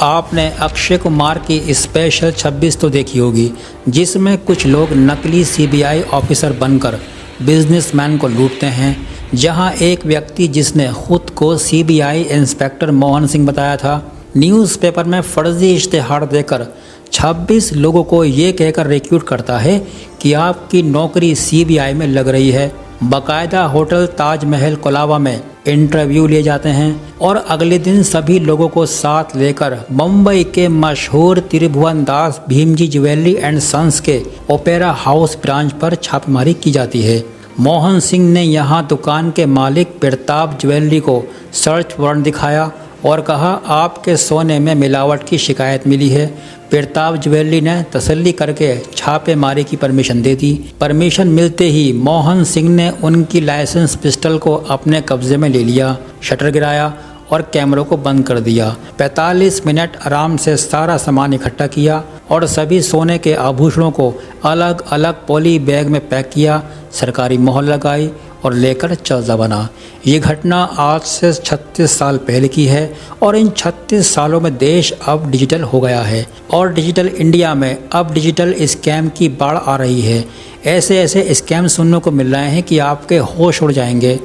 आपने अक्षय कुमार की स्पेशल 26 तो देखी होगी, जिसमें कुछ लोग नकली सीबीआई ऑफिसर बनकर बिजनेसमैन को लूटते हैं। जहां एक व्यक्ति जिसने खुद को सीबीआई इंस्पेक्टर मोहन सिंह बताया था, न्यूज़पेपर में फर्जी इश्तेहार देकर 26 लोगों को ये कहकर रिक्रूट करता है कि आपकी नौकरी सीबीआई में लग रही है। बाकायदा होटल ताजमहल कोलाबा में इंटरव्यू लिए जाते हैं और अगले दिन सभी लोगों को साथ लेकर मुंबई के मशहूर त्रिभुवन दास भीमजी ज्वेलरी एंड सन्स के ओपेरा हाउस ब्रांच पर छापेमारी की जाती है। मोहन सिंह ने यहां दुकान के मालिक प्रताप ज्वेलरी को सर्च वारंट दिखाया और कहा, आपके सोने में मिलावट की शिकायत मिली है। प्रताप ज्वेलरी ने तसल्ली करके छापेमारी की परमिशन दे दी। परमिशन मिलते ही मोहन सिंह ने उनकी लाइसेंस पिस्टल को अपने कब्जे में ले लिया, शटर गिराया और कैमरों को बंद कर दिया। 45 मिनट आराम से सारा सामान इकट्ठा किया और सभी सोने के आभूषणों को अलग अलग पॉली बैग में पैक किया, सरकारी मोहर लगाई और लेकर चलता बना। ये घटना आज से 36 साल पहले की है और इन 36 सालों में देश अब डिजिटल हो गया है और डिजिटल इंडिया में अब डिजिटल स्कैम की बाढ़ आ रही है। ऐसे ऐसे स्कैम सुनने को मिल रहे हैं कि आपके होश उड़ जाएंगे।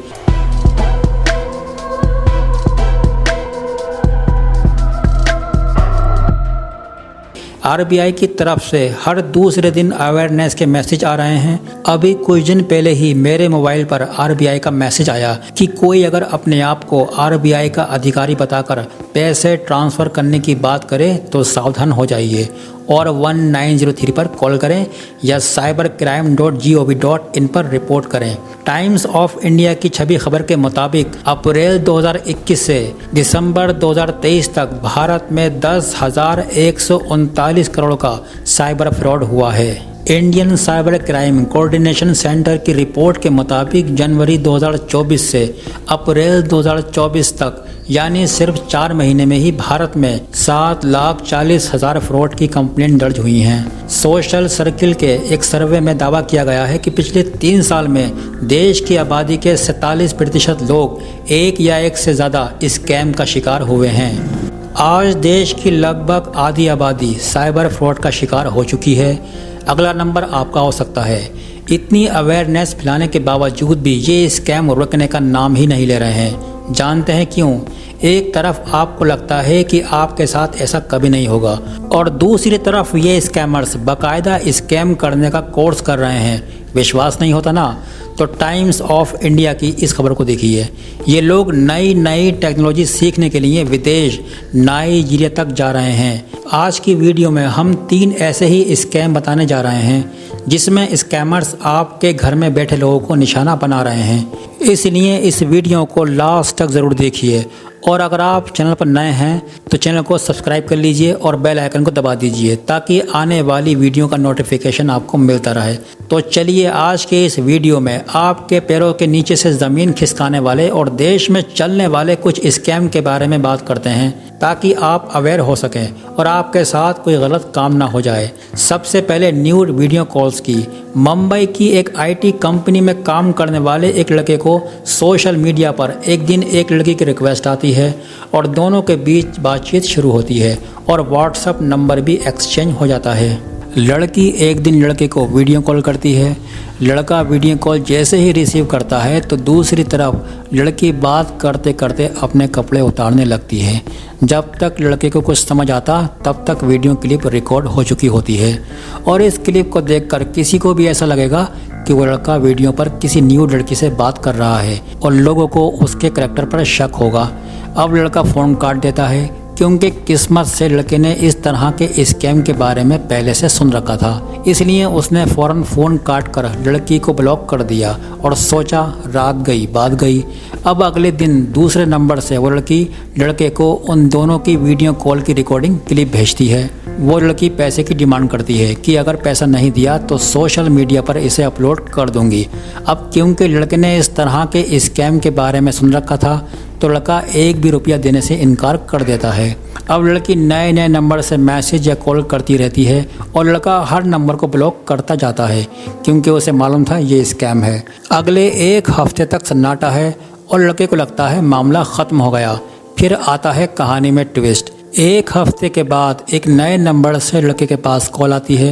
आरबीआई की तरफ से हर दूसरे दिन अवेयरनेस के मैसेज आ रहे हैं। अभी कुछ दिन पहले ही मेरे मोबाइल पर आरबीआई का मैसेज आया कि कोई अगर अपने आप को आरबीआई का अधिकारी बताकर पैसे ट्रांसफ़र करने की बात करे तो सावधान हो जाइए और 1903 पर कॉल करें या cybercrime.gov.in पर रिपोर्ट करें। टाइम्स ऑफ इंडिया की छवि खबर के मुताबिक अप्रैल 2021 से दिसंबर 2023 तक भारत में 10,139 करोड़ का साइबर फ्रॉड हुआ है। Indian cyber crime coordination centre की रिपोर्ट के मुताबिक जनवरी 2024 से अप्रैल 2024 तक यानी सिर्फ 4 महीने में ही भारत में 7,40,000 फ्रॉड की कंप्लेंट दर्ज हुई हैं। सोशल सर्किल के एक सर्वे में दावा किया गया है कि पिछले 3 साल में देश की आबादी के 47% लोग एक या एक से ज़्यादा स्कैम का शिकार हुए हैं। आज देश की लगभग आधी आबादी साइबर फ्रॉड का शिकार हो चुकी है। अगला नंबर आपका हो सकता है। इतनी अवेयरनेस फैलाने के बावजूद भी ये स्कैम रुकने का नाम ही नहीं ले रहे हैं। जानते हैं क्यों? एक तरफ आपको लगता है कि आपके साथ ऐसा कभी नहीं होगा और दूसरी तरफ ये स्कैमर्स बाकायदा स्कैम करने का कोर्स कर रहे हैं। विश्वास नहीं होता ना? तो टाइम्स ऑफ इंडिया की इस खबर को देखिए। ये लोग नई नई टेक्नोलॉजी सीखने के लिए विदेश नाइजीरिया तक जा रहे हैं। आज की वीडियो में हम 3 ऐसे ही स्कैम बताने जा रहे हैं जिसमें स्कैमर्स आपके घर में बैठे लोगों को निशाना बना रहे हैं। इसलिए इस वीडियो को लास्ट तक ज़रूर देखिए और अगर आप चैनल पर नए हैं तो चैनल को सब्सक्राइब कर लीजिए और बेल आइकन को दबा दीजिए ताकि आने वाली वीडियो का नोटिफिकेशन आपको मिलता रहे। तो चलिए आज के इस वीडियो में आपके पैरों के नीचे से ज़मीन खिसकाने वाले और देश में चलने वाले कुछ स्कैम के बारे में बात करते हैं ताकि आप अवेयर हो सकें और आपके साथ कोई गलत काम ना हो जाए। सबसे पहले न्यूड वीडियो कॉल्स की। मुंबई की एक आईटी कंपनी में काम करने वाले एक लड़के को सोशल मीडिया पर एक दिन एक लड़की की रिक्वेस्ट आती है और दोनों के बीच बातचीत शुरू होती है और व्हाट्सएप नंबर भी एक्सचेंज हो जाता है। लड़की एक दिन लड़के को वीडियो कॉल करती है। लड़का वीडियो कॉल जैसे ही रिसीव करता है तो दूसरी तरफ लड़की बात करते करते अपने कपड़े उतारने लगती है। जब तक लड़के को कुछ समझ आता तब तक वीडियो क्लिप रिकॉर्ड हो चुकी होती है और इस क्लिप को देखकर किसी को भी ऐसा लगेगा कि वो लड़का वीडियो पर किसी न्यू लड़की से बात कर रहा है और लोगों को उसके करैक्टर पर शक होगा। अब लड़का फ़ोन काट देता है क्योंकि किस्मत से लड़के ने इस तरह के स्कैम के बारे में पहले से सुन रखा था। इसलिए उसने फ़ौरन फ़ोन काट कर लड़की को ब्लॉक कर दिया और सोचा रात गई बात गई। अब अगले दिन दूसरे नंबर से वो लड़की लड़के को उन दोनों की वीडियो कॉल की रिकॉर्डिंग क्लिप भेजती है। वो लड़की पैसे की डिमांड करती है कि अगर पैसा नहीं दिया तो सोशल मीडिया पर इसे अपलोड कर दूंगी। अब क्योंकि लड़के ने इस तरह के स्कैम के बारे में सुन रखा था तो लड़का एक भी रुपया देने से इनकार कर देता है। अब लड़की नए नए नंबर से मैसेज या कॉल करती रहती है और लड़का हर नंबर को ब्लॉक करता जाता है क्योंकि उसे मालूम था ये स्कैम है। अगले 1 हफ्ते तक सन्नाटा है और लड़के को लगता है मामला ख़त्म हो गया। फिर आता है कहानी में ट्विस्ट। एक हफ्ते के बाद एक नए नंबर से लड़के के पास कॉल आती है।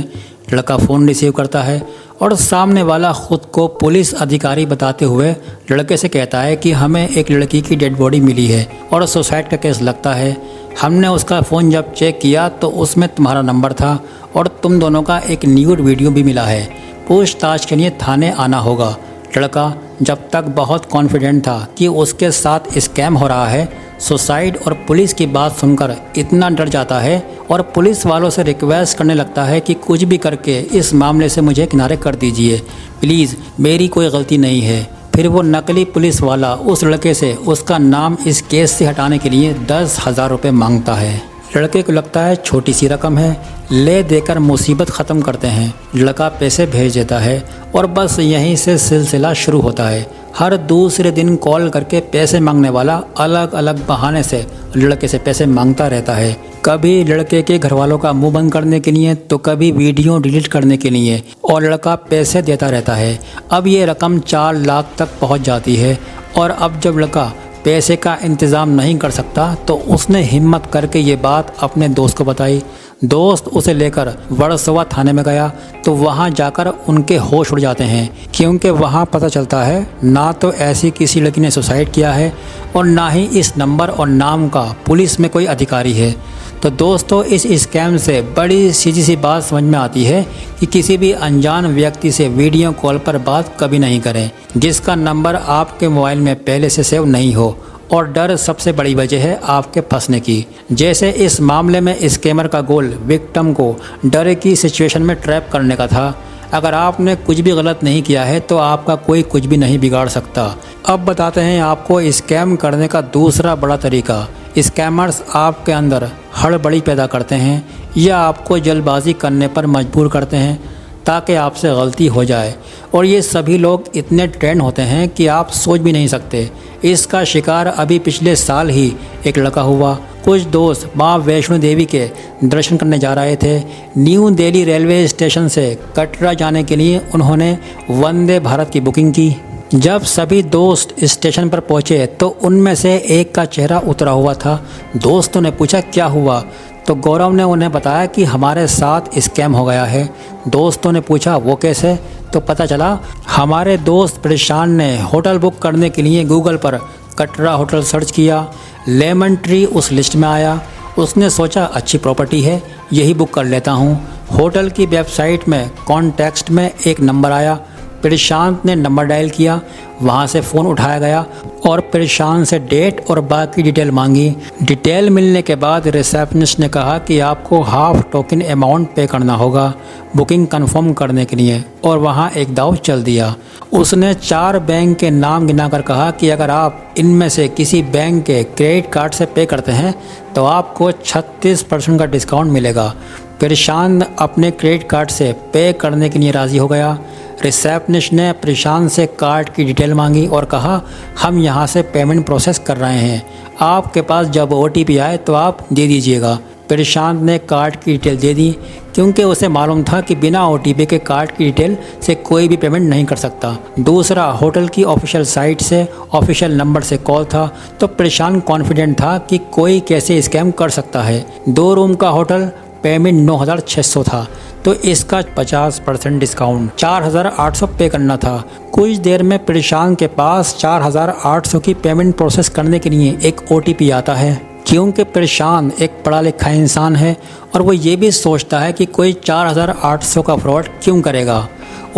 लड़का फ़ोन रिसीव करता है और सामने वाला ख़ुद को पुलिस अधिकारी बताते हुए लड़के से कहता है कि हमें एक लड़की की डेड बॉडी मिली है और सुसाइड का केस लगता है। हमने उसका फ़ोन जब चेक किया तो उसमें तुम्हारा नंबर था और तुम दोनों का एक न्यूड वीडियो भी मिला है। पूछताछ के लिए थाने आना होगा। लड़का जब तक बहुत कॉन्फिडेंट था कि उसके साथ स्कैम हो रहा है, सुसाइड और पुलिस की बात सुनकर इतना डर जाता है और पुलिस वालों से रिक्वेस्ट करने लगता है कि कुछ भी करके इस मामले से मुझे किनारे कर दीजिए, प्लीज़, मेरी कोई गलती नहीं है। फिर वो नकली पुलिस वाला उस लड़के से उसका नाम इस केस से हटाने के लिए 10,000 रुपये मांगता है। लड़के को लगता है छोटी सी रकम है, ले देकर मुसीबत ख़त्म करते हैं। लड़का पैसे भेज देता है और बस यहीं से सिलसिला शुरू होता है। हर दूसरे दिन कॉल करके पैसे मांगने वाला अलग अलग बहाने से लड़के से पैसे मांगता रहता है। कभी लड़के के घर वालों का मुंह बंद करने के लिए तो कभी वीडियो डिलीट करने के लिए, और लड़का पैसे देता रहता है। अब ये रकम 4 लाख तक पहुंच जाती है और अब जब लड़का पैसे का इंतज़ाम नहीं कर सकता तो उसने हिम्मत करके ये बात अपने दोस्त को बताई। दोस्त उसे लेकर वर्सोवा थाने में गया तो वहाँ जाकर उनके होश उड़ जाते हैं, क्योंकि वहाँ पता चलता है ना तो ऐसी किसी लड़की ने सुसाइड किया है और ना ही इस नंबर और नाम का पुलिस में कोई अधिकारी है। तो दोस्तों, इस स्कैम से बड़ी सीधी सी बात समझ में आती है कि किसी भी अनजान व्यक्ति से वीडियो कॉल पर बात कभी नहीं करें जिसका नंबर आपके मोबाइल में पहले से सेव नहीं हो, और डर सबसे बड़ी वजह है आपके फंसने की। जैसे इस मामले में स्कैमर का गोल विक्टिम को डर की सिचुएशन में ट्रैप करने का था। अगर आपने कुछ भी गलत नहीं किया है तो आपका कोई कुछ भी नहीं बिगाड़ सकता। अब बताते हैं आपको स्कैम करने का दूसरा बड़ा तरीका। स्कैमर्स आपके अंदर हड़बड़ी पैदा करते हैं या आपको जल्दबाजी करने पर मजबूर करते हैं ताकि आपसे गलती हो जाए, और ये सभी लोग इतने ट्रेंड होते हैं कि आप सोच भी नहीं सकते। इसका शिकार अभी पिछले साल ही एक लड़का हुआ। कुछ दोस्त माँ वैष्णो देवी के दर्शन करने जा रहे थे। न्यू दिल्ली रेलवे स्टेशन से कटरा जाने के लिए उन्होंने वंदे भारत की बुकिंग की। जब सभी दोस्त स्टेशन पर पहुँचे तो उनमें से एक का चेहरा उतरा हुआ था। दोस्तों ने पूछा क्या हुआ, तो गौरव ने उन्हें बताया कि हमारे साथ स्कैम हो गया है। दोस्तों ने पूछा वो कैसे, तो पता चला हमारे दोस्त प्रशांत ने होटल बुक करने के लिए गूगल पर कटरा होटल सर्च किया। लेमन ट्री उस लिस्ट में आया। उसने सोचा अच्छी प्रॉपर्टी है, यही बुक कर लेता हूँ। होटल की वेबसाइट में कॉन्टेक्स्ट में एक नंबर आया। प्रशांत ने नंबर डायल किया, वहाँ से फ़ोन उठाया गया और प्रशांत से डेट और बाकी डिटेल मांगी। डिटेल मिलने के बाद रिसेप्शनिस्ट ने कहा कि आपको हाफ टोकन अमाउंट पे करना होगा बुकिंग कंफर्म करने के लिए, और वहाँ एक दाव चल दिया। उसने 4 बैंक के नाम गिनाकर कहा कि अगर आप इनमें से किसी बैंक के क्रेडिट कार्ड से पे करते हैं तो आपको 36% का डिस्काउंट मिलेगा। प्रशांत अपने क्रेडिट कार्ड से पे करने के लिए राज़ी हो गया। रिसेप्शनिस्ट ने प्रशांत से कार्ड की डिटेल मांगी और कहा हम यहाँ से पेमेंट प्रोसेस कर रहे हैं, आपके पास जब OTP आए तो आप दे दीजिएगा। प्रशांत ने कार्ड की डिटेल दे दी, क्योंकि उसे मालूम था कि बिना OTP के कार्ड की डिटेल से कोई भी पेमेंट नहीं कर सकता। दूसरा, होटल की ऑफिशियल साइट से ऑफिशियल नंबर से कॉल था, तो प्रशांत कॉन्फिडेंट था कि कोई कैसे स्कैम कर सकता है। 2 रूम का होटल, पेमेंट 9,600 था, तो इसका 50% डिस्काउंट 4,800 पे करना था। कुछ देर में प्रशांत के पास 4,800 की पेमेंट प्रोसेस करने के लिए एक OTP आता है। क्योंकि प्रशांत एक पढ़ा लिखा इंसान है और वो ये भी सोचता है कि कोई 4,800 का फ्रॉड क्यों करेगा।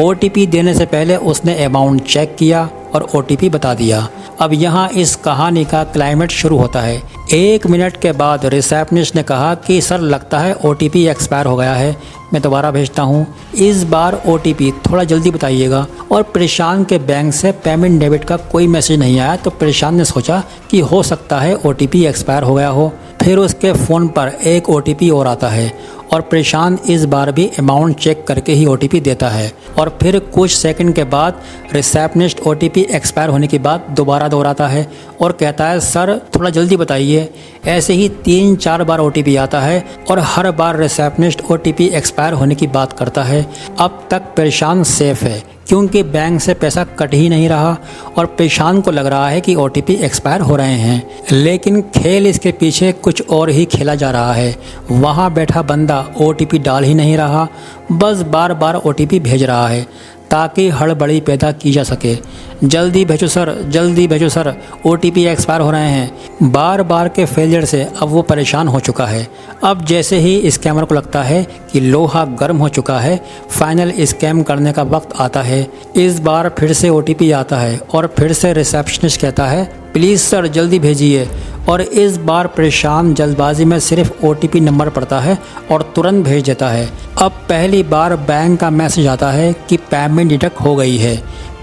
OTP देने से पहले उसने अमाउंट चेक किया और OTP बता दिया। अब यहाँ इस कहानी का क्लाइमेट शुरू होता है। 1 मिनट के बाद रिसेप्शनिस्ट ने कहा कि सर लगता है OTP एक्सपायर हो गया है, मैं दोबारा भेजता हूँ, इस बार OTP थोड़ा जल्दी बताइएगा। और प्रशांत के बैंक से पेमेंट डेबिट का कोई मैसेज नहीं आया, तो प्रशांत ने सोचा कि हो सकता है OTP एक्सपायर हो गया हो। फिर उसके फ़ोन पर एक OTP और आता है और प्रशांत इस बार भी अमाउंट चेक करके ही OTP देता है। और फिर कुछ सेकंड के बाद रिसेप्शनिस्ट OTP एक्सपायर होने की बात दोबारा दोहराता है और कहता है सर थोड़ा जल्दी बताइए। ऐसे ही 3-4 बार OTP आता है और हर बार रिसेप्शनिस्ट OTP एक्सपायर होने की बात करता है। अब तक प्रशांत सेफ है, क्योंकि बैंक से पैसा कट ही नहीं रहा और प्रशांत को लग रहा है कि OTP एक्सपायर हो रहे हैं। लेकिन खेल इसके पीछे कुछ और ही खेला जा रहा है। वहाँ बैठा बंदा OTP डाल ही नहीं रहा, बस बार बार OTP भेज रहा है ताकि हड़बड़ी पैदा की जा सके। जल्दी भेजो सर, जल्दी भेजो सर, OTP एक्सपायर हो रहे हैं। बार बार के फेलियर से अब वो परेशान हो चुका है। अब जैसे ही स्कैमर को लगता है कि लोहा गर्म हो चुका है, फाइनल स्कैम करने का वक्त आता है। इस बार फिर से OTP आता है और फिर से रिसेप्शनिस्ट कहता है प्लीज़ सर जल्दी भेजिए। और इस बार प्रशांत जल्दबाजी में सिर्फ OTP नंबर पड़ता है और तुरंत भेज देता है। अब पहली बार बैंक का मैसेज आता है कि पेमेंट डिडक्ट हो गई है।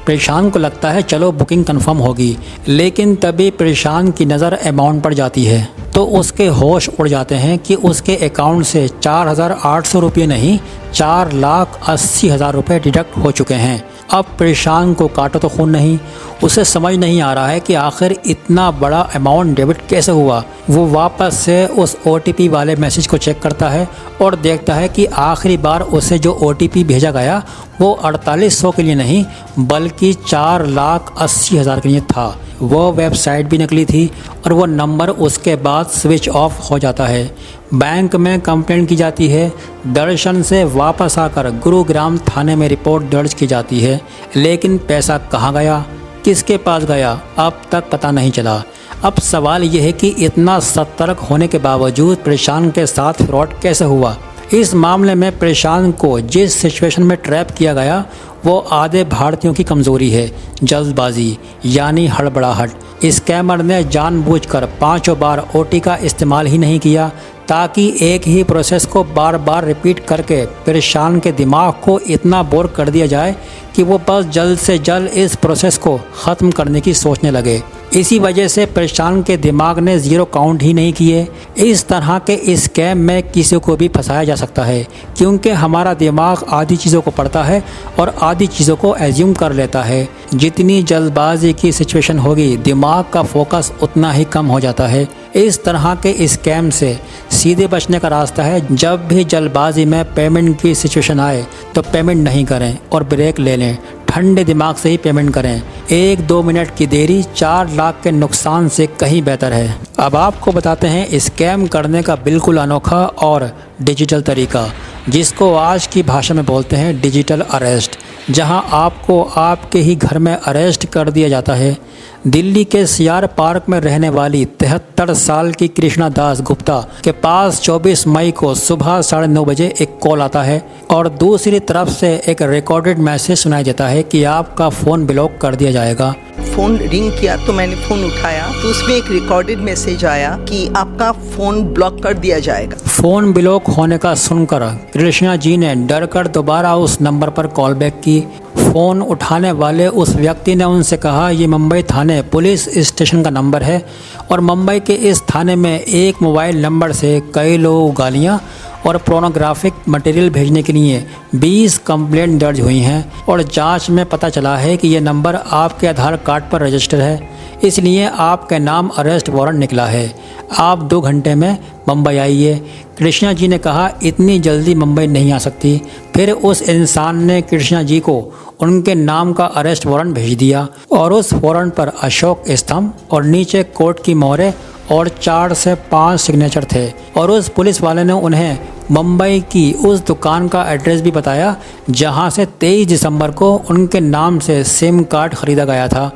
प्रशांत को लगता है चलो बुकिंग कंफर्म होगी, लेकिन तभी प्रशांत की नज़र अमाउंट पर जाती है तो उसके होश उड़ जाते हैं कि उसके अकाउंट से 4,800 रुपये नहीं 4,80,000 रुपये डिडक्ट हो चुके हैं। अब प्रशांत को काटो तो खून नहीं, उसे समझ नहीं आ रहा है कि आखिर इतना बड़ा अमाउंट डेबिट कैसे हुआ। वो वापस से उस OTP वाले मैसेज को चेक करता है और देखता है कि आखिरी बार उसे जो OTP भेजा गया वो 4800 के लिए नहीं बल्कि 4,80,000 के लिए था। वो वेबसाइट भी नकली थी और वो नंबर उसके बाद स्विच ऑफ हो जाता है। बैंक में कंप्लेंट की जाती है। दर्शन से वापस आकर गुरुग्राम थाने में रिपोर्ट दर्ज की जाती है, लेकिन पैसा कहाँ गया, किसके पास गया, अब तक पता नहीं चला। अब सवाल यह है कि इतना सतर्क होने के बावजूद प्रशांत के साथ फ्रॉड कैसे हुआ। इस मामले में प्रशांत को जिस सिचुएशन में ट्रैप किया गया वो आधे भारतीयों की कमज़ोरी है, जल्दबाजी यानी हड़बड़ाहट। स्कैमर ने जानबूझकर 5 बार OTP का इस्तेमाल ही नहीं किया ताकि एक ही प्रोसेस को बार बार रिपीट करके प्रशांत के दिमाग को इतना बोर कर दिया जाए कि वो बस जल्द से जल्द इस प्रोसेस को ख़त्म करने की सोचने लगे। इसी वजह से प्रशांत के दिमाग ने 0 काउंट ही नहीं किए। इस तरह के स्कैम में किसी को भी फंसाया जा सकता है क्योंकि हमारा दिमाग आधी चीज़ों को पढ़ता है और आधी चीज़ों को एज्यूम कर लेता है। जितनी जल्दबाजी की सिचुएशन होगी दिमाग का फोकस उतना ही कम हो जाता है। इस तरह के स्कैम से सीधे बचने का रास्ता है, जब भी जल्दबाजी में पेमेंट की सिचुएशन आए तो पेमेंट नहीं करें और ब्रेक ले लें। ठंडे दिमाग से ही पेमेंट करें। 1-2 मिनट की देरी 4 लाख के नुकसान से कहीं बेहतर है। अब आपको बताते हैं स्कैम करने का बिल्कुल अनोखा और डिजिटल तरीका, जिसको आज की भाषा में बोलते हैं डिजिटल अरेस्ट, जहां आपको आपके ही घर में अरेस्ट कर दिया जाता है। दिल्ली के सीआर पार्क में रहने वाली 73 साल की कृष्णा दास गुप्ता के पास 24 मई को सुबह 9:30 बजे एक कॉल आता है और दूसरी तरफ से एक रिकॉर्डेड मैसेज सुनाई देता है कि आपका फ़ोन ब्लॉक कर दिया जाएगा। फ़ोन रिंग किया तो मैंने फ़ोन उठाया तो उसमें एक रिकॉर्डेड मैसेज आया कि आपका फ़ोन ब्लॉक कर दिया जाएगा। फ़ोन ब्लॉक होने का सुनकर कृष्णा जी ने डर कर दोबारा उस नंबर पर कॉल बैक की। फ़ोन उठाने वाले उस व्यक्ति ने उनसे कहा ये मुंबई थाने पुलिस स्टेशन का नंबर है और मुंबई के इस थाने में एक मोबाइल नंबर से कई लोग गालियाँ और पोर्नोग्राफिक मटेरियल भेजने के लिए 20 कंप्लेंट दर्ज हुई हैं और जांच में पता चला है कि ये नंबर आपके आधार कार्ड पर रजिस्टर है, इसलिए आपके नाम अरेस्ट वारंट निकला है। आप 2 घंटे में मुंबई आइए। कृष्णा जी ने कहा इतनी जल्दी मुंबई नहीं आ सकती। फिर उस इंसान ने कृष्णा जी को उनके नाम का अरेस्ट वारंट भेज दिया और उस वारंट पर अशोक स्तंभ और नीचे कोर्ट की मोहरें और 4 से 5 सिग्नेचर थे। और उस पुलिस वाले ने उन्हें मुंबई की उस दुकान का एड्रेस भी बताया जहां से 23 दिसंबर को उनके नाम से सिम कार्ड खरीदा गया था।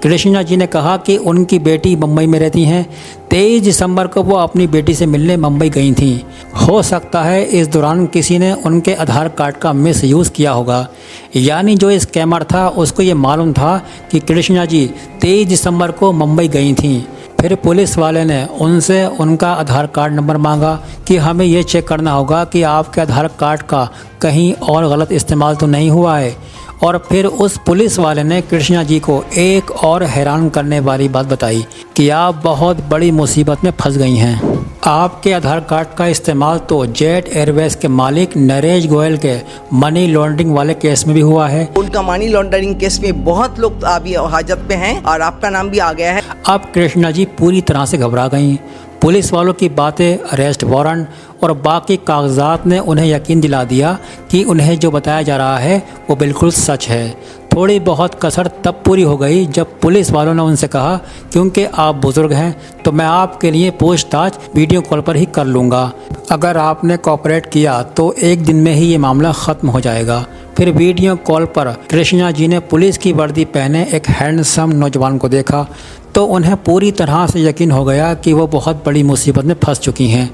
कृष्णा जी ने कहा कि उनकी बेटी मुंबई में रहती हैं। 23 दिसंबर को वो अपनी बेटी से मिलने मुंबई गई थीं। हो सकता है इस दौरान किसी ने उनके आधार कार्ड का मिसयूज़ किया होगा, यानी जो स्कैमर था उसको ये मालूम था कि कृष्णा जी 23 दिसंबर को मुंबई गई थीं। फिर पुलिस वाले ने उनसे उनका आधार कार्ड नंबर मांगा कि हमें ये चेक करना होगा कि आपके आधार कार्ड का कहीं और गलत इस्तेमाल तो नहीं हुआ है। और फिर उस पुलिस वाले ने कृष्णा जी को एक और हैरान करने वाली बात बताई कि आप बहुत बड़ी मुसीबत में फंस गई हैं। आपके आधार कार्ड का इस्तेमाल तो जेट एयरवेज के मालिक नरेश गोयल के मनी लॉन्ड्रिंग वाले केस में भी हुआ है। उनका मनी लॉन्ड्रिंग केस में बहुत लोग अभी हाजत पे हैं और आपका नाम भी आ गया है। अब कृष्णा जी पूरी तरह से घबरा गईं। पुलिस वालों की बातें, अरेस्ट वारंट और बाकी कागजात ने उन्हें यकीन दिला दिया कि उन्हें जो बताया जा रहा है वो बिल्कुल सच है। थोड़ी बहुत कसर तब पूरी हो गई जब पुलिस वालों ने उनसे कहा, क्योंकि आप बुज़ुर्ग हैं तो मैं आपके लिए पूछताछ वीडियो कॉल पर ही कर लूँगा। अगर आपने कोऑपरेट किया तो एक दिन में ही ये मामला ख़त्म हो जाएगा। फिर वीडियो कॉल पर कृष्णा जी ने पुलिस की वर्दी पहने एक हैंडसम नौजवान को देखा तो उन्हें पूरी तरह से यकीन हो गया कि वो बहुत बड़ी मुसीबत में फंस चुकी हैं,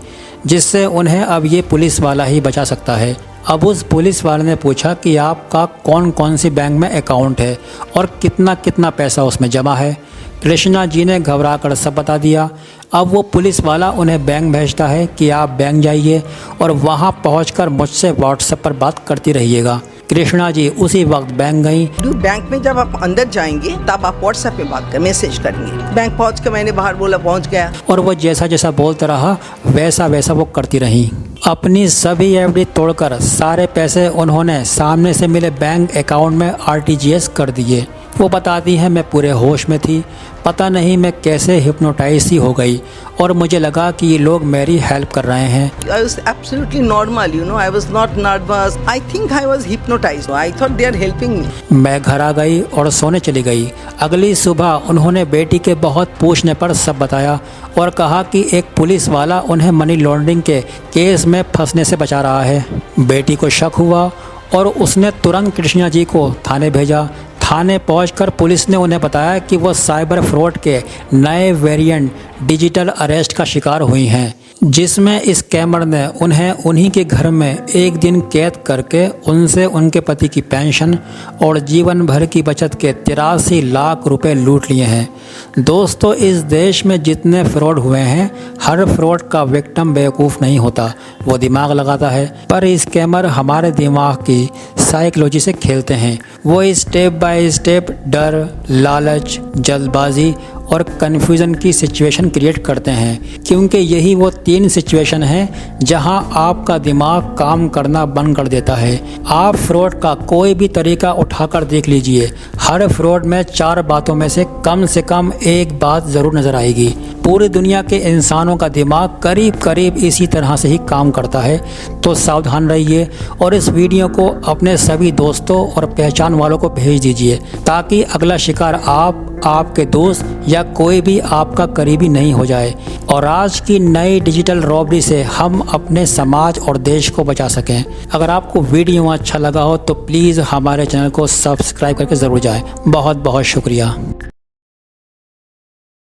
जिससे उन्हें अब ये पुलिस वाला ही बचा सकता है। अब उस पुलिस वाले ने पूछा कि आपका कौन कौन सी बैंक में अकाउंट है और कितना कितना पैसा उसमें जमा है। कृष्णा जी ने घबरा कर सब बता दिया। अब वो पुलिस वाला उन्हें बैंक भेजता है कि आप बैंक जाइए और वहाँ पहुँचकर मुझसे व्हाट्सएप पर बात करती रहिएगा। कृष्णा जी उसी वक्त बैंक गई। बैंक में जब आप अंदर जाएंगे तब आप व्हाट्सएप पे बात कर मैसेज करेंगे। बैंक पहुंच के मैंने बाहर बोला पहुंच गया और वो जैसा जैसा बोलता रहा वैसा वैसा वो करती रही। अपनी सभी एफडी तोड़कर सारे पैसे उन्होंने सामने से मिले बैंक अकाउंट में आरटीजीएस कर दिए। वो बताती है मैं पूरे होश में थी, पता नहीं मैं कैसे हिप्नोटाइज सी हो गई और मुझे लगा कि ये लोग मेरी हेल्प कर रहे हैं। I was absolutely normal, you know. I was not nervous. I think I was hypnotized. I thought they are helping me. मैं घर आ गई और सोने चली गई। अगली सुबह उन्होंने बेटी के बहुत पूछने पर सब बताया और कहा कि एक पुलिस वाला उन्हें मनी लॉन्ड्रिंग के केस में फंसने से बचा रहा है। बेटी को शक हुआ और उसने तुरंत कृष्णा जी को थाने भेजा। थाने पहुंचकर पुलिस ने उन्हें बताया कि वो साइबर फ्रॉड के नए वेरिएंट डिजिटल अरेस्ट का शिकार हुई हैं, जिसमें स्कैमर ने उन्हें उन्हीं के घर में एक दिन कैद करके उनसे उनके पति की पेंशन और जीवन भर की बचत के 83 लाख रुपए लूट लिए हैं। दोस्तों, इस देश में जितने फ्रॉड हुए हैं, हर फ्रॉड का विक्टिम बेवकूफ़ नहीं होता, वो दिमाग लगाता है। पर स्कैमर हमारे दिमाग की साइकोलॉजी से खेलते हैं। वो स्टेप बाय स्टेप डर, लालच, जल्दबाजी और कन्फ्यूज़न की सिचुएशन क्रिएट करते हैं, क्योंकि यही वो 3 सिचुएशन हैं जहां आपका दिमाग काम करना बंद कर देता है। आप फ्रॉड का कोई भी तरीका उठाकर देख लीजिए, हर फ्रॉड में 4 बातों में से कम एक बात ज़रूर नज़र आएगी। पूरी दुनिया के इंसानों का दिमाग करीब करीब इसी तरह से ही काम करता है। तो सावधान रहिए और इस वीडियो को अपने सभी दोस्तों और पहचान वालों को भेज दीजिए, ताकि अगला शिकार आपके दोस्त या कोई भी आपका करीबी नहीं हो जाए और आज की नई डिजिटल रॉबरी से हम अपने समाज और देश को बचा सकें। अगर आपको वीडियो अच्छा लगा हो तो प्लीज़ हमारे चैनल को सब्सक्राइब करके ज़रूर जाएं। बहुत बहुत शुक्रिया।